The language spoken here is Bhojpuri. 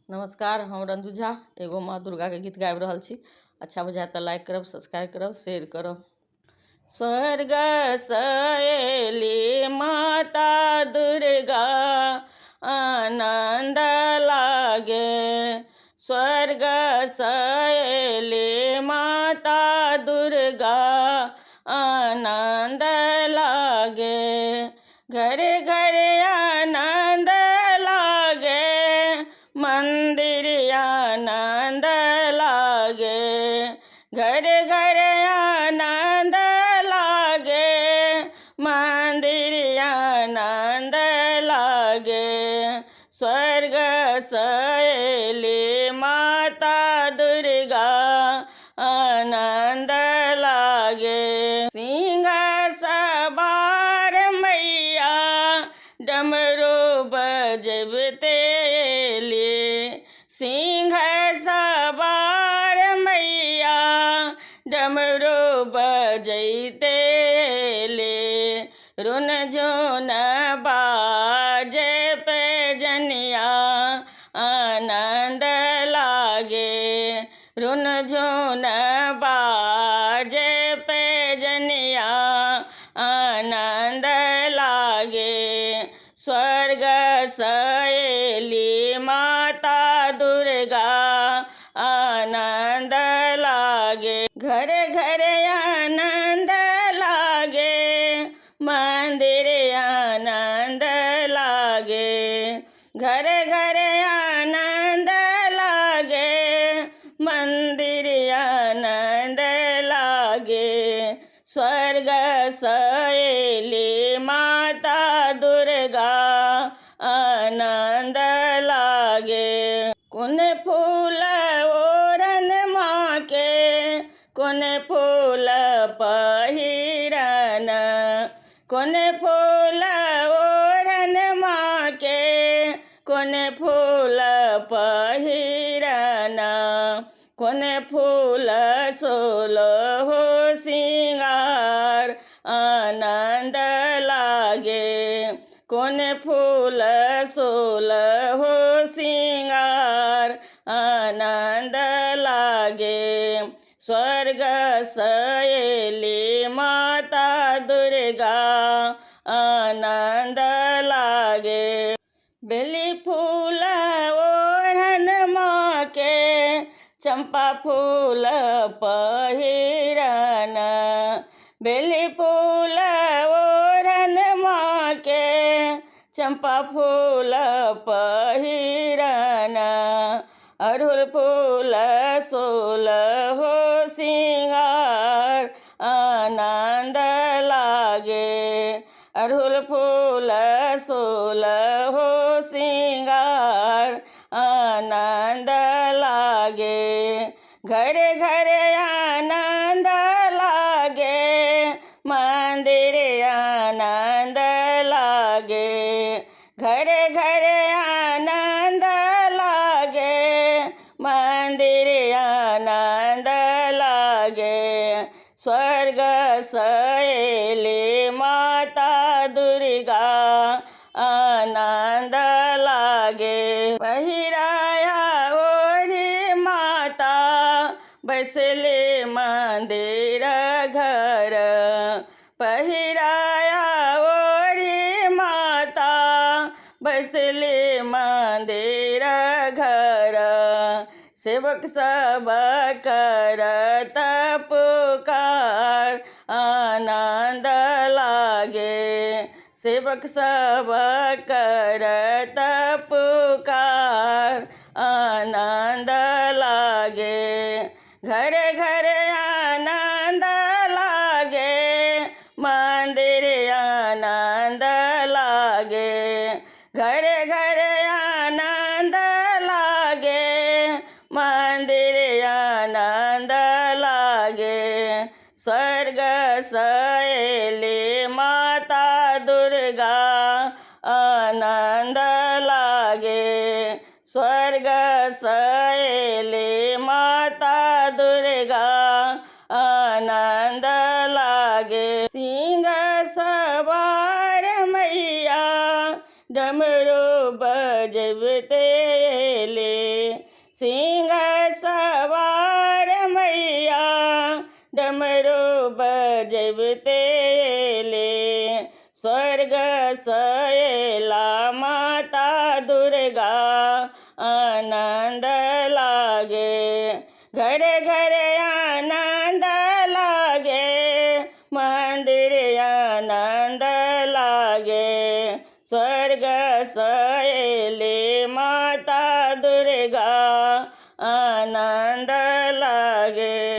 नमस्कार, हम रंजू झा एगो माँ दुर्गा के गीत गाबि रहल छी। अच्छा बुझाए तो लाइक करब, सब्सक्राइब करब, शेयर करब। स्वर्ग सएली माता दुर्गा आनंद लागे। स्वर्ग सएली माता दुर्गा आनंद लागे। घरे घरे आनंद लागे, मंदिर आनंद लागे। घरे घरे आनंद लागे, मंदिर आनंद लागे। स्वर्ग सएली माता दुर्गा आनंद लागे। सिंह सवार मैया डमरू बजबते एली। सिंह सवार मैया डमरू बजते एली। रुन झुन बाजे पे जनिया आनंद लागे। रुन झुन बाजे पे जनिया आनंद लागे। स्वर्ग सएली माता दुर्गा आनंद लागे। घरे घरे आनंद लागे, मंदिर आनंद लागे। घरे घरे आनंद लागे, मंदिर आनंद लागे। स्वर्ग सएली माता दुर्गा आनंद लागे। कौन फूल ओढ़न माँ के, कौन फूल पहिरन। कौन फूल ओढ़न माँ के, कौन फूल पहिरन। कौन फूल सोलहो सिंगार आनंद लागे। कौन फूल सोलहो सिंगार आनंद लागे। स्वर्ग सएली माता दुर्गा आनंद लागे। बेली फूल ओढ़न माँ के, चंपा फूल पहिरन। बेली फूल ओढ़न माँ के, चंपा फूल पहिरन। अड़हुल फूल सोलहो सिंगार आनंद लागे। अड़हुल फूल सोलहो सिंगार आनंद लागे। घरे घरे आनंद लागे, मंदिर आनंद लागे। घरे घरे आनंद लागे, मंदिर आनंद लागे। स्वर्ग सएली माता दुर्गा आनंद लागे। पहिराया ओढ़ी माता बसले मंदिर घर। पहिराया ओढ़ी माता बसले मंदिर घर। सेवक सब करत पुकार आनंद लागे। सेवक सब करत पुकार आनंद लागे। घरे घरे आनंद लागे, मंदिर आनंद लागे। घरे घरे आनंद लागे, मंदिर आनंद लागे। स्वर्ग सएली माता दुर्गा आनंद लागे। स्वर्ग सएली माता दुर्गा आनंद लागे। सिंह सवार मैया डमरू बजबते ले। सिंह सवार मैया डमरू बजबते ले स्वर्ग सयला माता दुर्गा आनंद लागे घर घर आनंद लागे मंदिर आनंद लागे स्वर्ग सयले माता दुर्गा